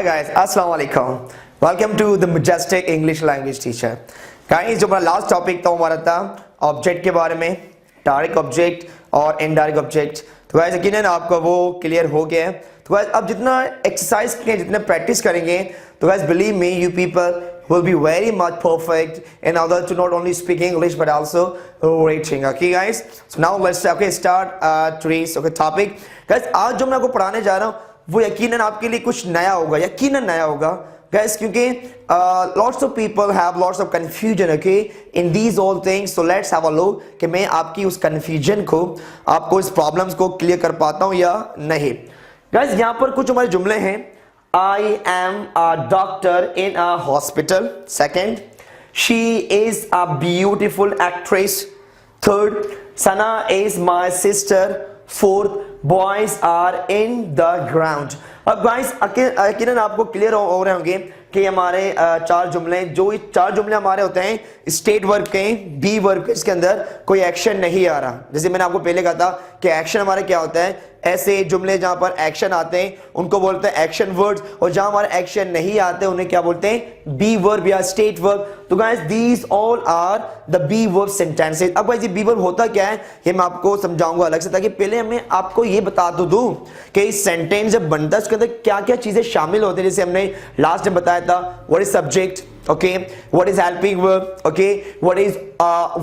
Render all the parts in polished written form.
Hi guys, Assalamu alaikum. Welcome to the Majestic English Language Teacher. Guys, जो हमारा last topic था हमारा था ऑब्जेक्ट के बारे में, डायरेक्ट ऑब्जेक्ट और इनडायरेक्ट ऑब्जेक्ट. तो गाइस यकीनन आपका वो क्लियर हो गया है. तो गाइस अब जितना एक्सरसाइज करेंगे, जितना प्रैक्टिस करेंगे, तो guys believe me, you people will be very much perfect in order to not only speak English but also writing. Okay guys, so now let's start today's topic. Guys, आज जो मैं आपको पढ़ाने जा रहा हूँ वो यकीनन आपके लिए कुछ नया होगा, यकीनन नया होगा guys, क्योंकि lots of people have lots of confusion in these all things. So let's have a look कि मैं आपकी उस confusion को, आपको इस problems को clear कर पाता हूँ या नहीं. Guys, यहाँ पर कुछ हमारे जुमले हैं. I am a doctor in a hospital. Second, she is a beautiful actress. Third, Sana is my sister. Fourth, boys are in the ground. अब guys यकीनन आपको क्लियर हो रहे होंगे कि हमारे चार जुमले, जो चार जुमले हमारे होते हैं स्टेट वर्ब के, बी वर्ब के, इसके अंदर कोई एक्शन नहीं आ रहा. जैसे मैंने आपको पहले कहा था कि एक्शन हमारे क्या होता है, ऐसे जुमले जहां पर एक्शन आते हैं उनको बोलते हैं एक्शन वर्ड्स, और जहां हमारे एक्शन नहीं आते उन्हें क्या बोलते हैं, बी वर्ब या स्टेट वर्ब. तो guys these all are the be verb sentences. अब गाइस ये बी वर्ब होता क्या है ये मैं आपको समझाऊंगा अलग से, ताकि पहले मैं आपको ये बता तो दूं कि इस सेंटेंस जब बनता है उसके अंदर क्या क्या चीजें शामिल होती है. जैसे हमने लास्ट में बताया था what is subject, okay, what is helping verb, okay, what is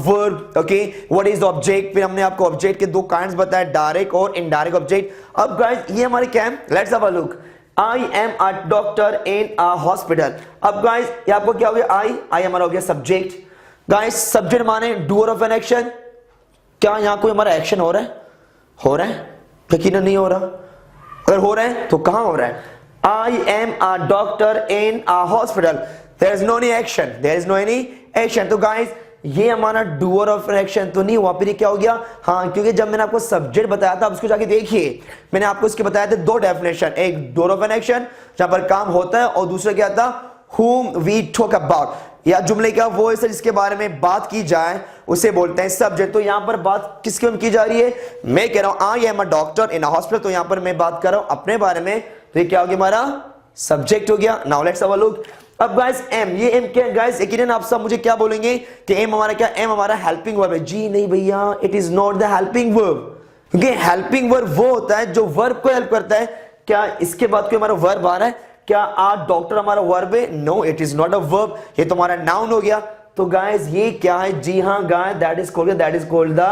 verb, okay, what is object. फिर हमने आपको ऑब्जेक्ट के दो काइंड्स बताए, डायरेक्ट और इनडायरेक्ट ऑब्जेक्ट. अब गाइस ये हमारे क्या है, let's have a look. I am a doctor in a hospital. अब गाइस ये आपको क्या हो गया, I हमारा हो गया सब्जेक्ट. गाइस सब्जेक्ट माने डूअर ऑफ एन एक्शन. क्या यहाँ कोई हमारा एक्शन हो रहा है, हो रहा है? यकीनन नहीं हो रहा. अगर हो रहा है तो कहां हो रहा है. I am a doctor in a hospital. There is no any action. There is no any action. तो guys ये हमारा doer of action तो नहीं हुआ. फिर क्या हो गया, हाँ, क्योंकि जब मैंने आपको सब्जेक्ट बताया था, अब उसको जाके देखिए, मैंने आपको इसके बताया थे दो डेफिनेशन, एक doer of an action जहां पर काम होता है, और दूसरा क्या था, whom we talk about, या जुमले का वो है जिसके बारे में बात की जाए उसे बोलते हैं सब्जेक्ट. तो यहाँ पर बात किसके की जा रही है, मैं कह रहा हूं I am a doctor in a hospital, तो यहाँ पर मैं बात कर रहा हूं अपने बारे में. तो ये क्या हो गया, हमारा सब्जेक्ट हो गया. Now let's have a look. अब गाइस एम, ये एम क्या है गाइस, यकीनन आप सब मुझे क्या बोलेंगे कि एम हमारा क्या, एम हमारा हेल्पिंग वर्ब है. जी नहीं भैया, it is not the helping verb, क्योंकि हेल्पिंग वर्ब वो होता है जो वर्ब को हेल्प करता है. क्या इसके बाद कोई हमारा वर्ब आ रहा है, क्या आ डॉक्टर हमारा वर्ब है, no, it is not a verb, ये तो हमारा नाउन हो गया. तो गाइस ये क्या है, जी हाँ guys, that is called the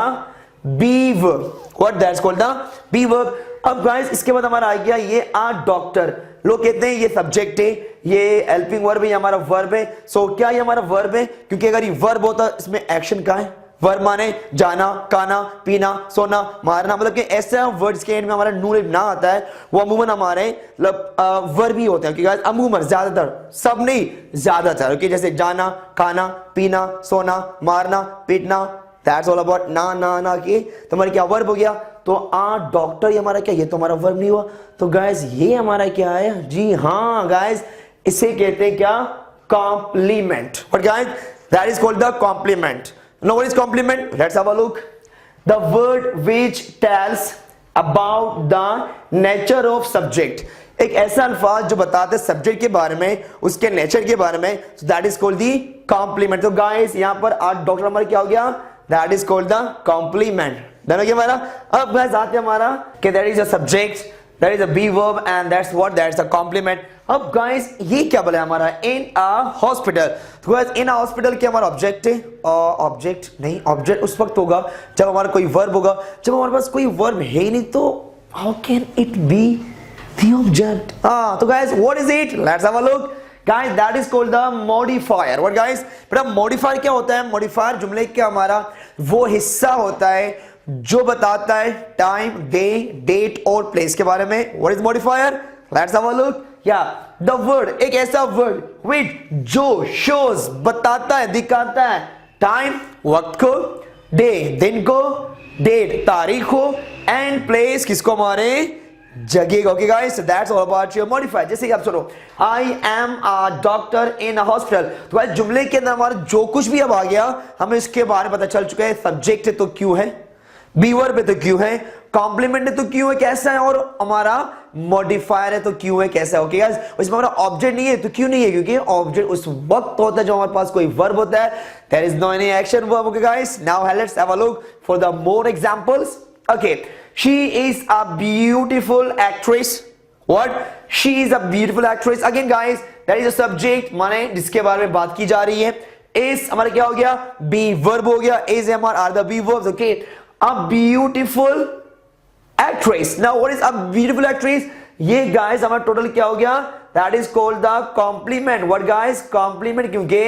be verb. What, that is called the be verb. अब गाइस इसके बाद हमारा आ गया ये आ डॉक्टर. लोग कहते हैं ये सब्जेक्ट है, ये हेल्पिंग वर्ब है, ये हमारा वर्ब है. सो क्या ये हमारा वर्ब है, क्योंकि अगर ये वर्ब होता इसमें एक्शन कहां है. वर्ब माने जाना, खाना, पीना, सोना, मारना, मतलब कि ऐसे वर्ड्स के एंड में हमारा नून ना आता है वो अमूमन हमारे मतलब वर्ब ही होते हैं. क्योंकि अमूमन, ज्यादातर, सब नहीं, ज्यादातर. ओके, जैसे जाना, खाना, पीना, सोना, मारना, पीटना, दैट्स ऑल अबाउट ना की, तो हमारा क्या वर्ब हो गया. तो आ डॉक्टर ये हमारा क्या, ये तो हमारा वर्ब नहीं हुआ. तो गाइस ये हमारा क्या है, जी हाँ गाइस, इसे कहते हैं क्या, complement. But guys that is called the complement. No, what is complement, let's have a look. The word which tells about the nature of subject. एक ऐसा अल्फाज जो बताते हैं सब्जेक्ट के बारे में, उसके नेचर के बारे में, that is called the complement. तो गाइस यहां पर आ डॉक्टर हमारा क्या हो गया, that is called the complement. हमारा अब गाइस आते हमारा कि that is a subject, that is a be verb, and that's what, that's a complement. अब गाइस ये क्या बोला हमारा, इन अ हॉस्पिटल. तो गाइस इन अ हॉस्पिटल क्या हमारा ऑब्जेक्ट है, ऑब्जेक्ट नहीं, ऑब्जेक्ट उस वक्त होगा जब हमारा कोई वर्ब होगा. जब हमारे पास कोई वर्ब है ही नहीं तो how can it be the object. तो guys what is it, let's have a look. Guys, that is called the modifier. What guys? बेटा modifier क्या होता है, modifier जुमले का हमारा वो हिस्सा होता है जो बताता है टाइम, डे, डेट और प्लेस के बारे में. What is modifier? Let's have a look. Yeah, the word, एक ऐसा वर्ड which जो shows बताता है, दिखाता है टाइम, वक्त को, डे, दिन को, डेट, तारीख को, एंड प्लेस किसको, हमारे जगह. Okay guys, that's all about your modifier. जैसे कि आप सुनो, I am a doctor in a hospital. तो गाइस जुमले के अंदर हमारा जो कुछ भी अब आ गया हमें इसके बारे में पता चल चुका है. सब्जेक्ट है तो क्यों है, बी वर्ब है तो क्यों है, कॉम्प्लीमेंट है तो क्यों है, कैसा है, और हमारा मॉडिफायर है तो क्यों है, कैसा है। ओके गाइस, इसमें हमारा ऑब्जेक्ट नहीं है तो क्यों नहीं है, क्योंकि ऑब्जेक्ट उस वक्त होता है जब हमारे पास कोई वर्ब होता है। There is no any action verb. Okay guys, now let's have a look for the more examples. Okay, she is a beautiful actress. What? She is a beautiful actress. Again guys, that is a subject, माने जिसके बारे में बात की जा रही है। is हमारा क्या हो गया, be verb हो गया, is हमारा are the be verbs. Okay, a beautiful actress. Now what is a beautiful actress? ये guys हमारा टोटल क्या हो गया, that is called the compliment. What guys? Compliment, क्योंकि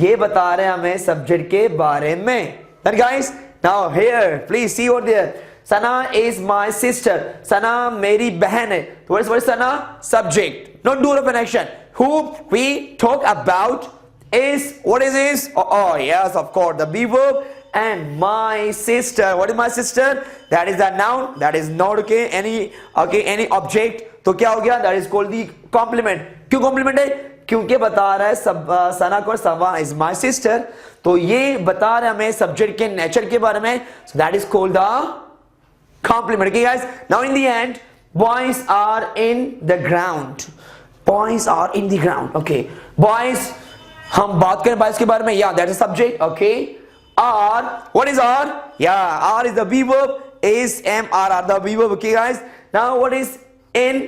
ये बता रहे हैं हमें सब्जेक्ट के बारे में। That guys, now here please see over there, Sana is my sister. Sana मेरी बहन है। तो what is Sana? Subject. Not doer of an action. Who we talk about is, what is this? Oh yes, of course, the be verb. And my sister. What is my sister? That is the noun. That is not okay. Any object. तो क्या हो गया? That is called the complement. क्यों complement है? क्योंकि बता रहा है सना को सवा is my sister. तो ये बता रहा है हमें सब्जेक्ट के नेचर के बारे में। So that is called the compliment. Okay guys, now in the end, boys are in the ground. Boys are in the ground. Okay, boys, हम बात करें boys के बारे में, yeah, that's a subject. Okay, are, what is are? Yeah, are is the be verb. Is, am, are the be verb. Okay guys, now what is in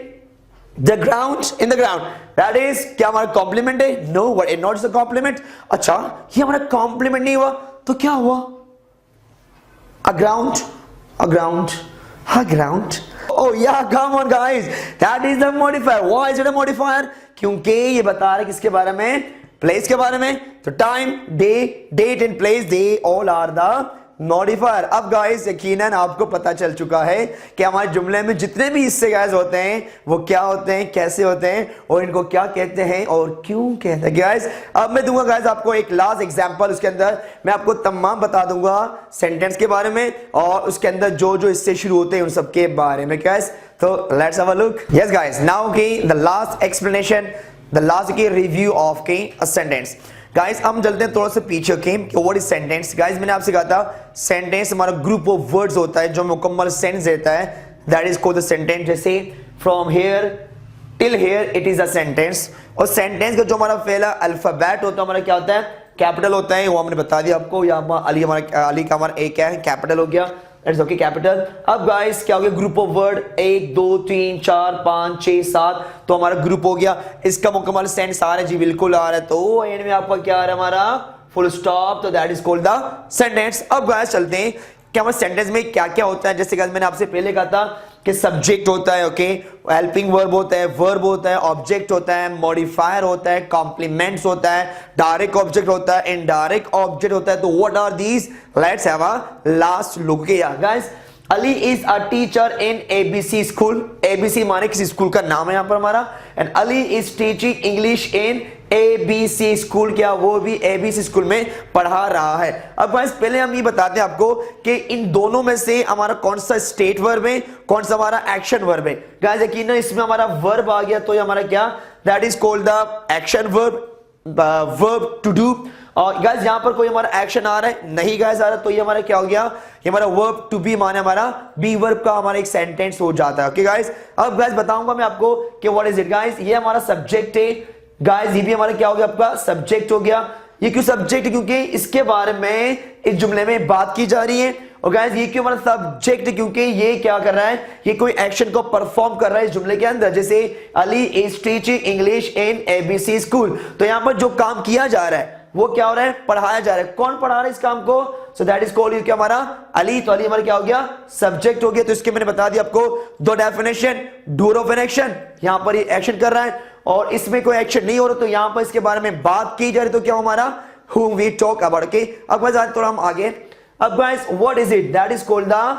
the ground? In the ground, that is क्या हमारा compliment है? No, what is not a compliment? अच्छा, ये हमारा compliment नहीं हुआ तो क्या हुआ? A ground. A ground. Oh yeah, come on guys, that is the modifier. Why is it a modifier? क्योंकि ये बता रहा है किसके बारे में, प्लेस के बारे में। तो time, day, date and place, they all are the modifier. अब गाइस यकीनन आपको पता चल चुका है कि हमारे जुमले में जितने भी हिस्से गाइस होते हैं वो क्या होते हैं, कैसे होते हैं और इनको क्या कहते हैं और क्यों कहते हैं। गाइस अब मैं दूंगा गाइस आपको एक लास्ट एग्जांपल, उसके अंदर मैं आपको तमाम बता दूंगा सेंटेंस के बारे में और उसके अंदर जो जो हिस्से शुरू होते हैं उन सब के बारे में। गाइस तो let's have a look. Yes guys, now की the last explanation, the last की रिव्यू ऑफ की अ सेंटेंस। गाइस हम चलते हैं थोड़ा सा पीछे के, व्हाट इज सेंटेंस। गाइस मैंने आपसे कहा था सेंटेंस हमारा ग्रुप ऑफ वर्ड्स होता है जो मुकम्मल सेंस देता है, that is called the sentence. जैसे from here till here it is a sentence. और सेंटेंस का जो हमारा पहला अल्फाबेट होता है हमारा क्या होता है, कैपिटल होता है। वो हमने बता दिया आपको, या अली हमारा अली का हमारा ए क्या है, कैपिटल हो गया, दैट्स ओके कैपिटल। अब गाइस क्या हो गया, ग्रुप ऑफ वर्ड 1 2 3 4 5 6 7, तो हमारा ग्रुप हो गया। इसका मुकम्मल सेंस आ रहा है जी, बिल्कुल आ रहा है। तो एंड में आपका क्या आ रहा है, हमारा फुल स्टॉप, तो that is called the sentence. अब गाइस चलते हैं कि हमारे सेंटेंस में क्या क्या होता है। जैसे गाइस मैंने आपसे पहले कहा था कि सब्जेक्ट होता है, ओके, हेल्पिंग वर्ब होता है, वर्ब होता है, ऑब्जेक्ट होता है, मॉडिफायर होता है, कॉम्प्लीमेंट्स होता है, डायरेक्ट ऑब्जेक्ट होता है, इनडायरेक्ट ऑब्जेक्ट होता है। तो what are these, let's have a last look. Guys Ali is a teacher in ABC school. ABC माने किसी स्कूल का नाम है यहाँ पर हमारा। And Ali is teaching English in ABC school, क्या वो भी एबीसी स्कूल में पढ़ा रहा है। अब गाइस पहले हम ये बताते हैं आपको कि इन दोनों में से हमारा कौन सा स्टेट वर्ब है, कौन सा हमारा एक्शन वर्ब है। गाइस यकीनन इसमें हमारा वर्ब आ गया तो ये हमारा क्या, that is called the action verb, verb to do. और गाइस यहां पर कोई हमारा एक्शन आ रहा है नहीं गाइस आ रहा, तो ये हमारा क्या हो गया, ये हमारा वर्ब टू बी माने हमारा बी वर्ब का हमारा एक सेंटेंस हो जाता है। ओके गाइस, अब गाइस बताऊंगा मैं आपको कि व्हाट इज इट। गाइस ये हमारा सब्जेक्ट है। गाइस ये भी हमारा क्या हो गया, आपका सब्जेक्ट हो गया। ये क्यों सब्जेक्ट, क्योंकि इसके बारे में इस जुमले में बात की जा रही है। और गाइस ये क्यों हमारा सब्जेक्ट, क्योंकि ये क्या कर रहा है, ये कोई एक्शन को परफॉर्म कर रहा है इस जुमले के अंदर। जैसे Ali is teaching English in ABC school, तो यहां पर जो काम किया जा रहा है वो क्या हो रहा है, पढ़ाया जा रहा है। कौन पढ़ा रहा है इस काम को, सो दैट इज कॉल्ड क्या हमारा अली। तो अली हमारा क्या हो गया, सब्जेक्ट हो गया। तो इसके मैंने बता दिया आपको दो definition, doer of an action, यहां पर ये एक्शन कर रहा है और इसमें कोई एक्शन नहीं हो रहा, तो यहां पर इसके बारे में बात की जा रही, तो क्या हमारा whom we talk about। okay, अब गाइस थोड़ा हम आगे। अब guys what is it, that is called the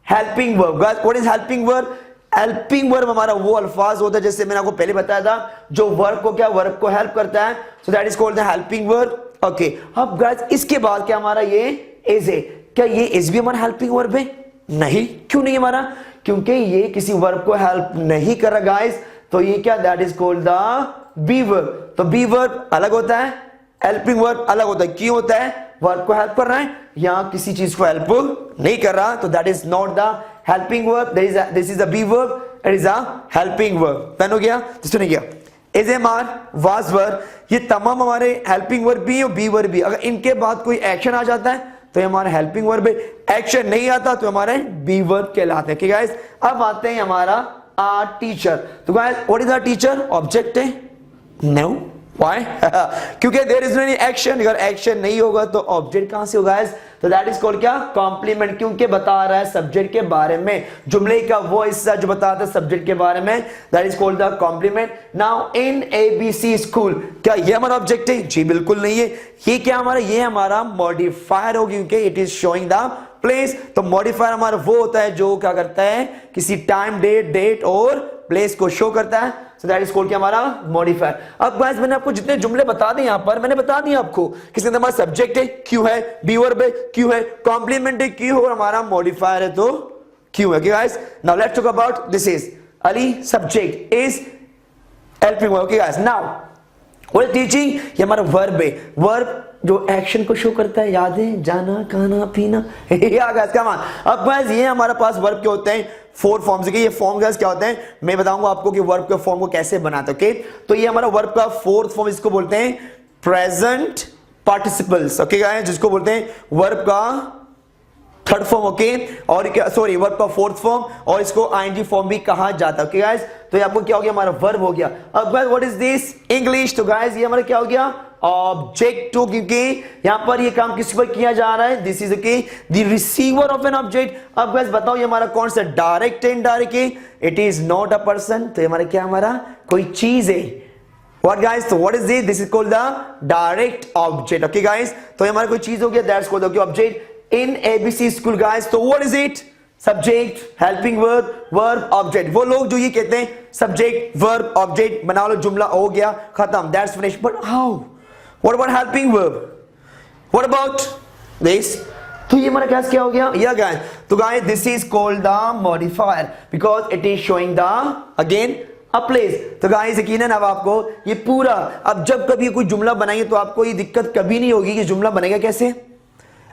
helping verb. Guys what is helping verb, helping verb हमारा वो अल्फाज होता है, जैसे मैंने आपको पहले बताया था, जो वर्ब को क्या, वर्ब को हेल्प करता है। So that is called the helping verb. Okay, अब गाइस इसके बाद क्या हमारा ये इज है, क्या ये इज भी हमारा हेल्पिंग वर्ब है? नहीं, क्यों नहीं हमारा, क्योंकि ये किसी वर्ब को हेल्प नहीं कर रहा गाइस। तो ये क्या, that is called the be verb. तो बी वर्ब अलग होता है, हेल्पिंग वर्ब अलग होता है। क्यों होता है, वर्ब को हेल्प कर रहा है या किसी चीज को हेल्प नहीं कर रहा, तो that is not the helping verb, this is the be verb, it is a helping verb. Pen हो गया, जिसने नहीं किया is am are was verb, ये तमाम हमारे हेल्पिंग वर्ब भी और बी वर्ब भी, अगर इनके बाद कोई एक्शन आ जाता है तो ये हमारा हेल्पिंग वर्ब है, एक्शन नहीं आता तो हमारे बी वर्ब कहलाते हैं। गाइस अब आते हैं हमारा टीचर। तो guys what is our teacher? Object है? No, why? क्योंकि there is no any action, अगर एक्शन नहीं होगा तो ऑब्जेक्ट कहां से होगा? तो दैट इज कॉल्ड क्या? कॉम्प्लीमेंट, क्योंकि बता रहा है सब्जेक्ट के बारे में, जुमले का वो हिस्सा जो बताता है सब्जेक्ट के बारे में, that is called the complement. Now in ABC school, क्या ये हमारा ऑब्जेक्ट है? जी बिल्कुल नहीं है। ये क्या हमारा? ये हमारा मॉडिफायर होगी, क्योंकि it is showing the place. तो मॉडिफायर हमारा वो होता है जो क्या करता है, किसी टाइम, डेट और प्लेस को शो करता है। सो दैट इज कॉल्ड क्या? हमारा मॉडिफायर। अब गाइस मैंने आपको जितने जुमले बता दिए यहां पर, मैंने बता दिया आपको किसके अंदर हमारा सब्जेक्ट है, क्यों है, बी वर्ब है, क्यों है, कॉम्प्लीमेंट है, क्यों, और हमारा मॉडिफायर है तो क्यों है। Guys now let's talk about this is Ali subject is helping verb. Okay guys now what is teaching? ये हमारा वर्ब है, वर्ब जो एक्शन को शो करता है, याद है, जाना, खाना, पीना। अब गाइस ये हमारे पास वर्ब के होते हैं 4 फॉर्म्स के। ये फॉर्म गाइस क्या होते हैं मैं बताऊंगा आपको कि वर्ब के फॉर्म को कैसे बनाते हैं। ओके, तो ये हमारा वर्ब का 4th फॉर्म, इसको बोलते हैं प्रेजेंट पार्टिसिपल्स। ओके गाइस, जिसको बोलते हैं वर्ब का 3rd फॉर्म। ओके, और क्या, सॉरी, वर्ब का 4th फॉर्म, और इसको आईएनजी फॉर्म भी कहा जाता है। ओके गाइस, तो ये आपको क्या हो गया? हमारा वर्ब हो गया। अब guys what is this? English. तो गाइस ये हमारा क्या हो गया? ऑब्जेक्ट, क्योंकि यहां पर ये काम किस पर किया जा रहा है? This is okay the receiver of an object. अब गाइस बताओ ये हमारा कौन सा? डायरेक्ट है, इनडायरेक्ट है? It is not a person, तो ये हमारा क्या? हमारा कोई चीज है। What guys? So what is this? This is called the direct object. Okay guys, तो ये हमारा कोई चीज हो गया, that's called the object in ABC school guys. So what is it? Subject, helping verb, verb, object. वो लोग जो ये कहते हैं subject, verb, object, बना लो, जुमला हो गया, खत्म, that's finished. But how? What about helping verb? What about this? तो ये हमारा क्या हो गया? Yeah guys, तो guys this is called the modifier because it is showing the again a place. तो गाइस यकीनन अब आपको ये पूरा, अब जब कभी कोई जुमला बनाएंगे तो आपको ये दिक्कत कभी नहीं होगी कि जुमला बनेगा कैसे,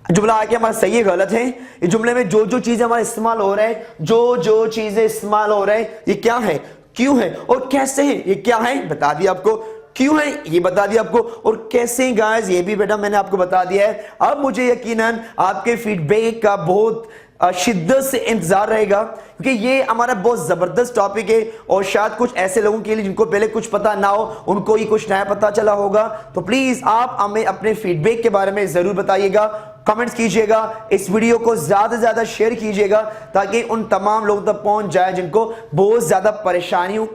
जुमला आके हमारा सही है गलत है, ये जुमले में जो जो चीजें हमारे इस्तेमाल हो रहे हैं, जो जो चीजें इस्तेमाल हो रहे हैं, ये क्या है, क्यों है और कैसे है। ये क्या है बता दिया आपको, क्यों है ये बता दिया आपको, और कैसे गाइस ये भी बेटा मैंने आपको बता दिया है। अब मुझे यकीनन आपके फीडबैक का बहुत शिद्दत से इंतजार रहेगा, क्योंकि ये हमारा बहुत जबरदस्त टॉपिक है और शायद कुछ ऐसे लोगों के लिए जिनको पहले कुछ पता ना हो, उनको ही कुछ नया पता चला होगा। तो प्लीज आप हमें अपने फीडबैक के बारे में जरूर बताइएगा, कमेंट्स कीजिएगा, इस वीडियो को ज्यादा से ज्यादा शेयर कीजिएगा ताकि उन तमाम लोगों तक पहुंच जाए जिनको बहुत ज्यादा परेशानियों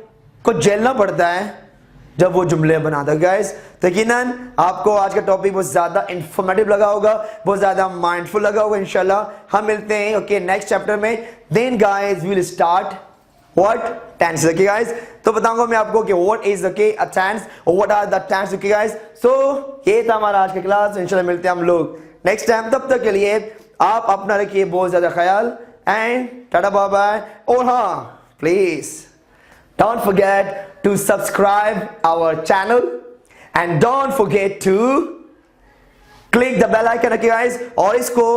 को झेलना पड़ता है जब वो जुमले बनाता है। गाइस तो यकीनन आपको आज का टॉपिक बहुत ज्यादा इंफॉर्मेटिव लगा होगा, बहुत ज्यादा माइंडफुल लगा होगा। इंशाल्लाह हम मिलते हैं ओके नेक्स्ट चैप्टर में। Then guys we will start what tense. Okay guys तो बताऊंगा मैं आपको कि what is okay a tense और what are the tense. Okay guys so ये था हमारा आज का क्लास। इंशाल्लाह मिलते हैं हम लोग नेक्स्ट टाइम। तब तक के लिए आप अपना रखिए बहुत ज्यादा ख्याल एंड टाटा बाय बाय। और हाँ please don't forget to subscribe our channel and don't forget to click the bell icon okay guys। और इसको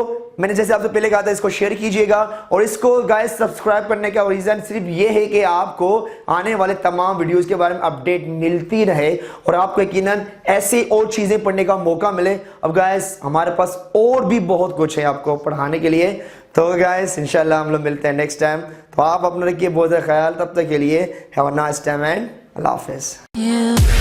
मैंने जैसे आपसे पहले कहा था इसको शेयर कीजिएगा, और इसको गाइस सब्सक्राइब करने का रीजन सिर्फ ये है कि आपको आने वाले तमाम वीडियोस के बारे में अपडेट मिलती रहे और आपको यकीनन ऐसी और चीजें पढ़ने का मौका मिले। अब गाइस हमारे पास और भी बहुत कुछ है आपको पढ़ाने के लिए। तो गाइस इंशाल्लाह हम लोग मिलते हैं नेक्स्ट टाइम। तो आप अपना रखिए बहुत ज़्यादा ख्याल। तब तक के लिए have a nice time and अल्लाह हाफिज़।